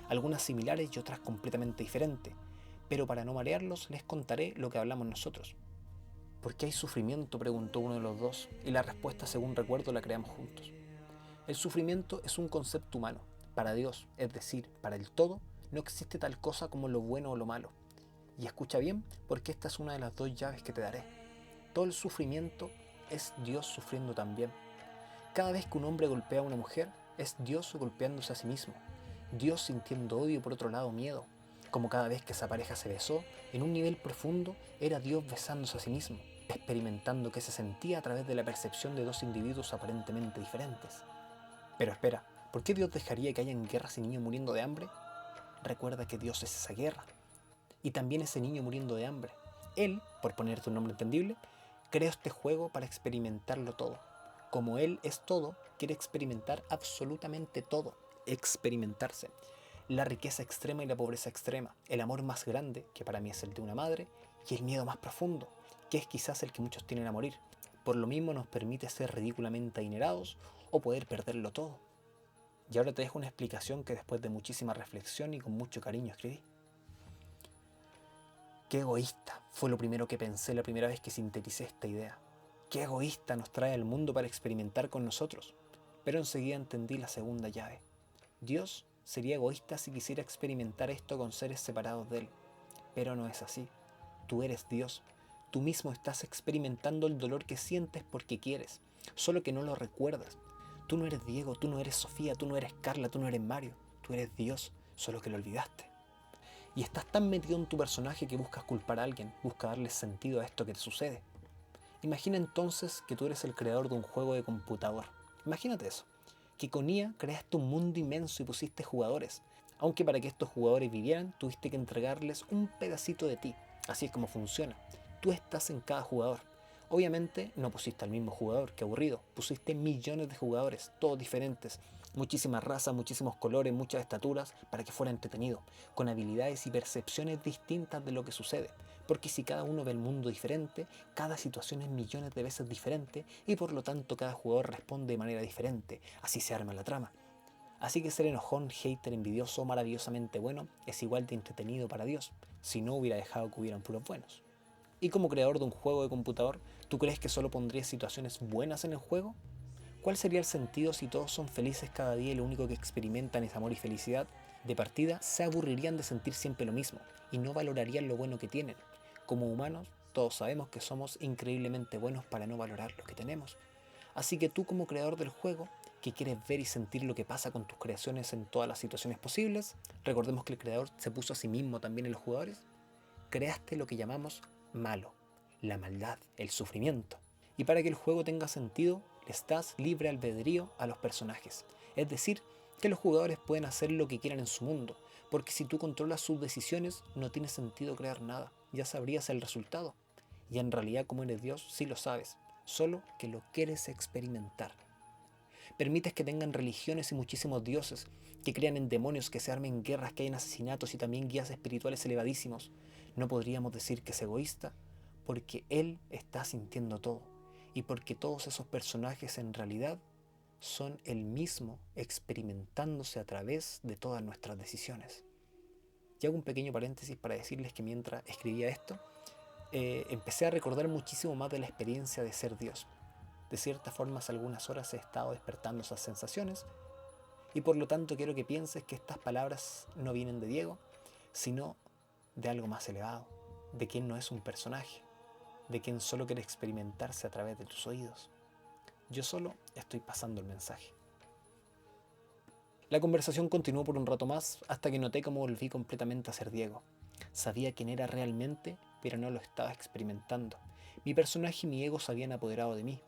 Algunas similares y otras completamente diferentes. Pero para no marearlos, les contaré lo que hablamos nosotros. ¿Por qué hay sufrimiento?, preguntó uno de los dos, y la respuesta, según recuerdo, la creamos juntos. El sufrimiento es un concepto humano. Para Dios, es decir, para el todo, no existe tal cosa como lo bueno o lo malo. Y escucha bien, porque esta es una de las dos llaves que te daré. Todo el sufrimiento es Dios sufriendo también. Cada vez que un hombre golpea a una mujer, es Dios golpeándose a sí mismo. Dios sintiendo odio y por otro lado miedo. Como cada vez que esa pareja se besó, en un nivel profundo, era Dios besándose a sí mismo, experimentando qué se sentía a través de la percepción de dos individuos aparentemente diferentes. Pero espera, ¿por qué Dios dejaría que hayan guerras y niños muriendo de hambre? Recuerda que Dios es esa guerra. Y también ese niño muriendo de hambre. Él, por ponerte un nombre entendible, creó este juego para experimentarlo todo. Como Él es todo, quiere experimentar absolutamente todo. Experimentarse. La riqueza extrema y la pobreza extrema. El amor más grande, que para mí es el de una madre, y el miedo más profundo, que es quizás el que muchos tienen a morir. Por lo mismo nos permite ser ridículamente adinerados o poder perderlo todo. Y ahora te dejo una explicación que después de muchísima reflexión y con mucho cariño escribí. Qué egoísta, fue lo primero que pensé la primera vez que sinteticé esta idea. Qué egoísta nos trae al mundo para experimentar con nosotros. Pero enseguida entendí la segunda llave. Dios sería egoísta si quisiera experimentar esto con seres separados de Él. Pero no es así. Tú eres Dios. Tú mismo estás experimentando el dolor que sientes porque quieres, solo que no lo recuerdas. Tú no eres Diego, tú no eres Sofía, tú no eres Carla, tú no eres Mario. Tú eres Dios, solo que lo olvidaste. Y estás tan metido en tu personaje que buscas culpar a alguien, buscas darle sentido a esto que te sucede. Imagina entonces que tú eres el creador de un juego de computador. Imagínate eso, que con IA creaste un mundo inmenso y pusiste jugadores, aunque para que estos jugadores vivieran tuviste que entregarles un pedacito de ti. Así es como funciona. Tú estás en cada jugador. Obviamente no pusiste al mismo jugador, qué aburrido. Pusiste millones de jugadores, todos diferentes, muchísimas razas, muchísimos colores, muchas estaturas, para que fuera entretenido, con habilidades y percepciones distintas de lo que sucede. Porque si cada uno ve el mundo diferente, cada situación es millones de veces diferente y por lo tanto cada jugador responde de manera diferente. Así se arma la trama. Así que ser enojón, hater, envidioso, maravillosamente bueno es igual de entretenido para Dios, si no hubiera dejado que hubieran puros buenos. Y como creador de un juego de computador, ¿tú crees que solo pondrías situaciones buenas en el juego? ¿Cuál sería el sentido si todos son felices cada día y lo único que experimentan es amor y felicidad? De partida, se aburrirían de sentir siempre lo mismo y no valorarían lo bueno que tienen. Como humanos, todos sabemos que somos increíblemente buenos para no valorar lo que tenemos. Así que tú como creador del juego, que quieres ver y sentir lo que pasa con tus creaciones en todas las situaciones posibles, recordemos que el creador se puso a sí mismo también en los jugadores, creaste lo que llamamos malo, la maldad, el sufrimiento. Y para que el juego tenga sentido, les das libre albedrío a los personajes. Es decir, que los jugadores pueden hacer lo que quieran en su mundo, porque si tú controlas sus decisiones, no tiene sentido crear nada, ya sabrías el resultado. Y en realidad, como eres Dios, sí lo sabes, solo que lo quieres experimentar. Permites que tengan religiones y muchísimos dioses, que crean en demonios, que se armen guerras, que hayan asesinatos y también guías espirituales elevadísimos. No podríamos decir que es egoísta, porque Él está sintiendo todo, y porque todos esos personajes en realidad son Él mismo experimentándose a través de todas nuestras decisiones. Y hago un pequeño paréntesis para decirles que mientras escribía esto, empecé a recordar muchísimo más de la experiencia de ser Dios. De cierta forma, hace algunas horas he estado despertando esas sensaciones y por lo tanto quiero que pienses que estas palabras no vienen de Diego, sino de algo más elevado, de quien no es un personaje, de quien solo quiere experimentarse a través de tus oídos. Yo solo estoy pasando el mensaje. La conversación continuó por un rato más hasta que noté cómo volví completamente a ser Diego. Sabía quién era realmente, pero no lo estaba experimentando. Mi personaje y mi ego se habían apoderado de mi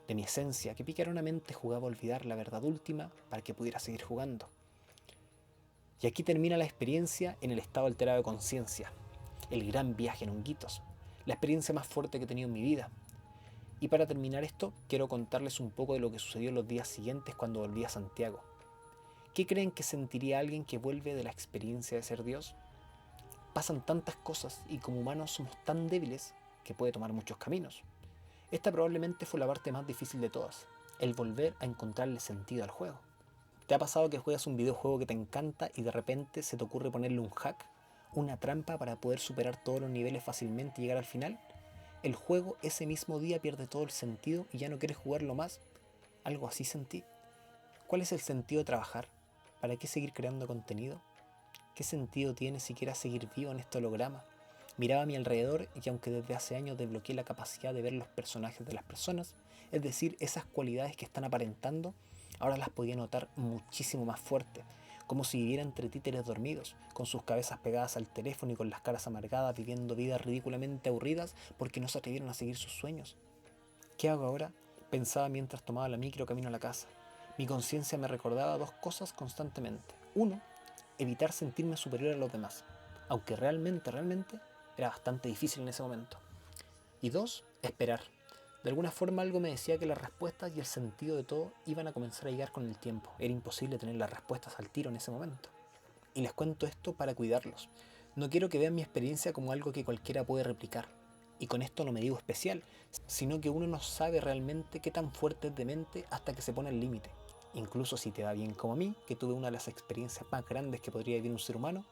esencia, que picaronamente jugaba a olvidar la verdad última para que pudiera seguir jugando. Y aquí termina la experiencia en el estado alterado de conciencia, el gran viaje en honguitos, la experiencia más fuerte que he tenido en mi vida. Y para terminar esto, quiero contarles un poco de lo que sucedió los días siguientes cuando volví a Santiago. ¿Qué creen que sentiría alguien que vuelve de la experiencia de ser Dios? Pasan tantas cosas y como humanos somos tan débiles que puede tomar muchos caminos. Esta probablemente fue la parte más difícil de todas, el volver a encontrarle sentido al juego. ¿Te ha pasado que juegas un videojuego que te encanta y de repente se te ocurre ponerle un hack, una trampa para poder superar todos los niveles fácilmente y llegar al final? El juego ese mismo día pierde todo el sentido y ya no quieres jugarlo más. Algo así sentí. ¿Cuál es el sentido de trabajar? ¿Para qué seguir creando contenido? ¿Qué sentido tiene siquiera seguir vivo en este holograma? Miraba a mi alrededor y aunque desde hace años desbloqueé la capacidad de ver los personajes de las personas, es decir, esas cualidades que están aparentando, ahora las podía notar muchísimo más fuerte, como si viviera entre títeres dormidos, con sus cabezas pegadas al teléfono y con las caras amargadas, viviendo vidas ridículamente aburridas porque no se atrevieron a seguir sus sueños. ¿Qué hago ahora? Pensaba mientras tomaba la micro camino a la casa. Mi conciencia me recordaba dos cosas constantemente. Uno, evitar sentirme superior a los demás, aunque realmente era bastante difícil en ese momento. Y dos, esperar. De alguna forma algo me decía que las respuestas y el sentido de todo iban a comenzar a llegar con el tiempo. Era imposible tener las respuestas al tiro en ese momento. Y les cuento esto para cuidarlos. No quiero que vean mi experiencia como algo que cualquiera puede replicar. Y con esto no me digo especial, sino que uno no sabe realmente qué tan fuerte es de mente hasta que se pone al límite. Incluso si te va bien como a mí, que tuve una de las experiencias más grandes que podría vivir un ser humano,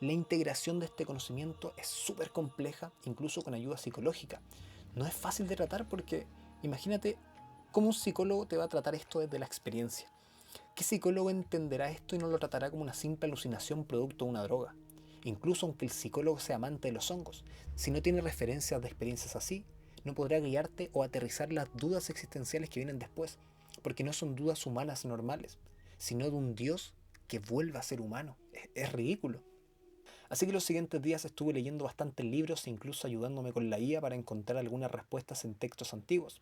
la integración de este conocimiento es súper compleja, incluso con ayuda psicológica. No es fácil de tratar porque imagínate cómo un psicólogo te va a tratar esto desde la experiencia. ¿Qué psicólogo entenderá esto y no lo tratará como una simple alucinación producto de una droga? Incluso aunque el psicólogo sea amante de los hongos, si no tiene referencias de experiencias así, no podrá guiarte o aterrizar las dudas existenciales que vienen después, porque no son dudas humanas normales, sino de un Dios que vuelve a ser humano. Es ridículo. Así que los siguientes días estuve leyendo bastantes libros e incluso ayudándome con la IA para encontrar algunas respuestas en textos antiguos.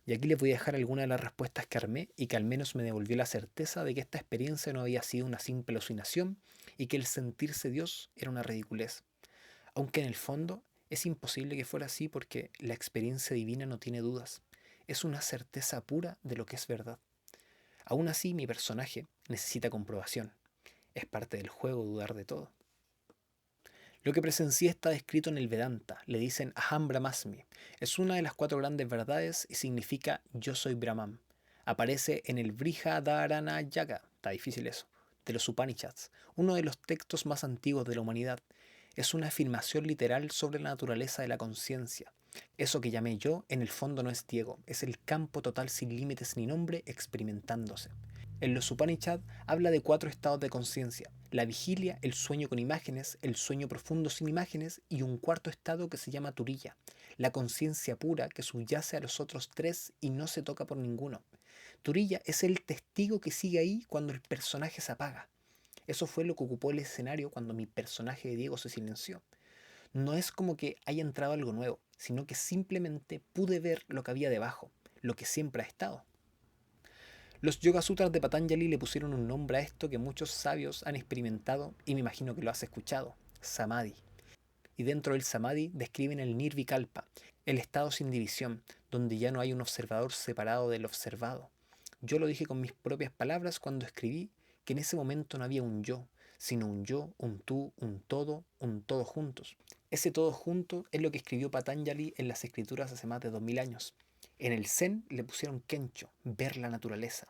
Y aquí les voy a dejar algunas de las respuestas que armé y que al menos me devolvió la certeza de que esta experiencia no había sido una simple alucinación y que el sentirse Dios era una ridiculez. Aunque en el fondo es imposible que fuera así porque la experiencia divina no tiene dudas. Es una certeza pura de lo que es verdad. Aún así, mi personaje necesita comprobación. Es parte del juego dudar de todo. Lo que presencié está descrito en el Vedanta, le dicen Aham Brahmasmi. Es una de las cuatro grandes verdades y significa yo soy Brahman. Aparece en el Brihadaranyaka, está difícil eso, de los Upanishads, uno de los textos más antiguos de la humanidad. Es una afirmación literal sobre la naturaleza de la conciencia. Eso que llamé yo, en el fondo no es Diego, es el campo total sin límites ni nombre experimentándose. En los Upanishad habla de cuatro estados de conciencia: la vigilia, el sueño con imágenes, el sueño profundo sin imágenes y un cuarto estado que se llama Turiya, la conciencia pura que subyace a los otros tres y no se toca por ninguno. Turiya es el testigo que sigue ahí cuando el personaje se apaga. Eso fue lo que ocupó el escenario cuando mi personaje de Diego se silenció. No es como que haya entrado algo nuevo, sino que simplemente pude ver lo que había debajo, lo que siempre ha estado. Los Yoga Sutras de Patanjali le pusieron un nombre a esto que muchos sabios han experimentado y me imagino que lo has escuchado: Samadhi. Y dentro del Samadhi describen el Nirvikalpa, el estado sin división, donde ya no hay un observador separado del observado. Yo lo dije con mis propias palabras cuando escribí que en ese momento no había un sino un yo, un tú, un todo juntos. Ese todo junto es lo que escribió Patanjali en las escrituras hace más de 2000 años. En el Zen le pusieron Kencho, ver la naturaleza.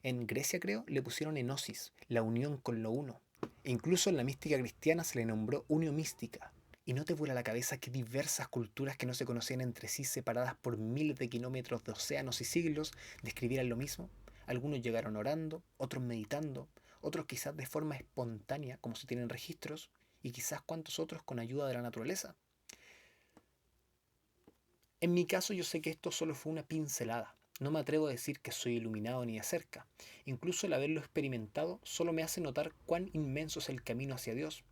En Grecia, creo, le pusieron enosis, la unión con lo uno. E incluso en la mística cristiana se le nombró unio mística. ¿Y no te vuela la cabeza que diversas culturas que no se conocían entre sí, separadas por miles de kilómetros de océanos y siglos, describieran lo mismo? Algunos llegaron orando, otros meditando, otros quizás de forma espontánea, como si tienen registros, y quizás cuantos otros con ayuda de la naturaleza. En mi caso yo sé que esto solo fue una pincelada. No me atrevo a decir que soy iluminado ni de cerca. Incluso el haberlo experimentado solo me hace notar cuán inmenso es el camino hacia Dios,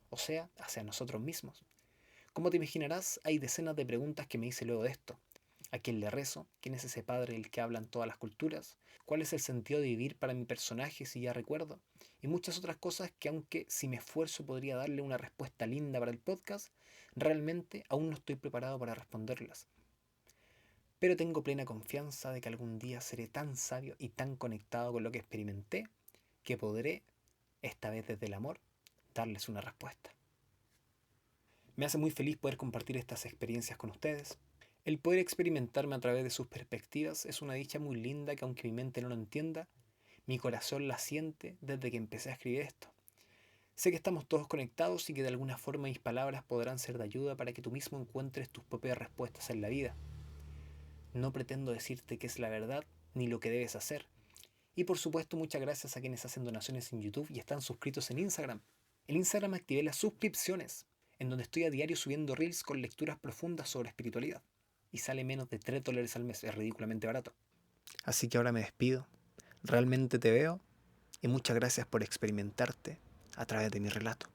o sea, hacia nosotros mismos. Como te imaginarás, hay decenas de preguntas que me hice luego de esto. ¿A quién le rezo? ¿Quién es ese padre del que hablan todas las culturas? ¿Cuál es el sentido de vivir para mi personaje si ya recuerdo? Y muchas otras cosas que, aunque si me esfuerzo podría darle una respuesta linda para el podcast, realmente aún no estoy preparado para responderlas. Pero tengo plena confianza de que algún día seré tan sabio y tan conectado con lo que experimenté que podré, esta vez desde el amor, darles una respuesta. Me hace muy feliz poder compartir estas experiencias con ustedes. El poder experimentarme a través de sus perspectivas es una dicha muy linda que, aunque mi mente no lo entienda, mi corazón la siente desde que empecé a escribir esto. Sé que estamos todos conectados y que de alguna forma mis palabras podrán ser de ayuda para que tú mismo encuentres tus propias respuestas en la vida. No pretendo decirte qué es la verdad ni lo que debes hacer. Y por supuesto, muchas gracias a quienes hacen donaciones en YouTube y están suscritos en Instagram. En Instagram activé las suscripciones, en donde estoy a diario subiendo reels con lecturas profundas sobre espiritualidad. Y sale menos de $3 al mes, es ridículamente barato. Así que ahora me despido. Realmente te veo y muchas gracias por experimentarte a través de mi relato.